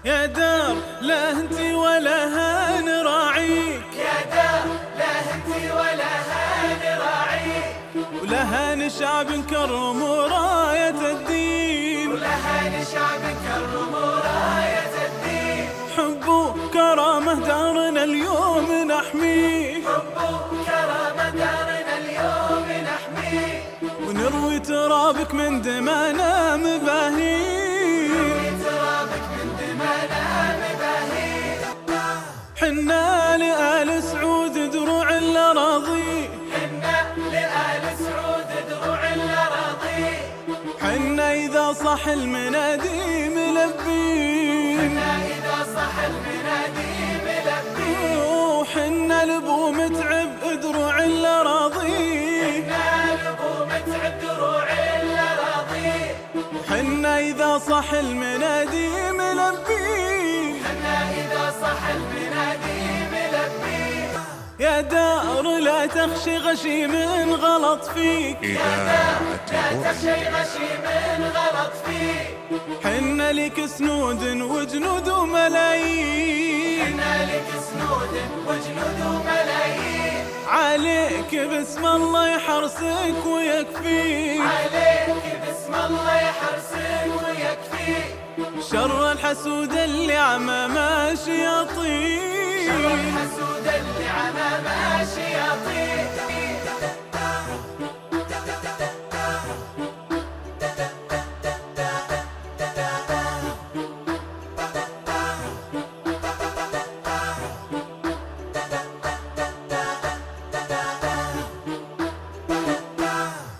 يا دار لا انت ولا نراعيك، يا دار لا انت ولا نراعيك، ولها شعب كرم وراية الدين، ولها شعب كرم وراية الدين. حب وكرامة دارنا اليوم نحميه، حب وكرامة دارنا اليوم نحميه، ونروي ترابك من دمانا مباهين، نروي ترابك من دمانا مباهين. حنا لآل سعود دروع الأراضي، حنا لآل سعود دروع الأراضي، حنا إذا صح المنادي ملبين، حنا إذا صح المنادي ملبين. وحنا لبو متعب دروع الأراضي، حنا لبو متعب دروع الأراضي، حنا إذا صح المنادي ملبين، حنا إذا صح المنادي ملبين. يا دار لا تخشي غشي من غلط فيك، يا دار لا تخشي غشي من غلط فيك، حنا لك سنود وجنود وملايين، حنا لك سنود وجنود وملايين. عليك باسم الله يحرسك ويكفيك، عليك باسم الله يحرسك ويكفيك، شر الحسود اللي عمى ماشي يطير، شر الحسود اللي عمى ماشي يطير.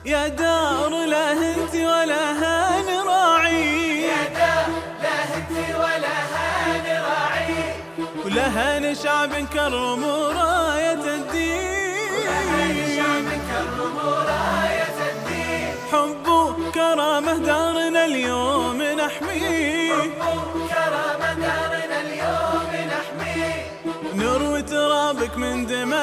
يا دار لا انت ولا نراعيك، يا دار لا انت ولا نراعيك، ولها شعب كرم وراية الدين، ولها شعب كرم وراية الدين. حب وكرامة دارنا اليوم نحميه، حب وكرامة دارنا اليوم نحميه، نروي ترابك من دماء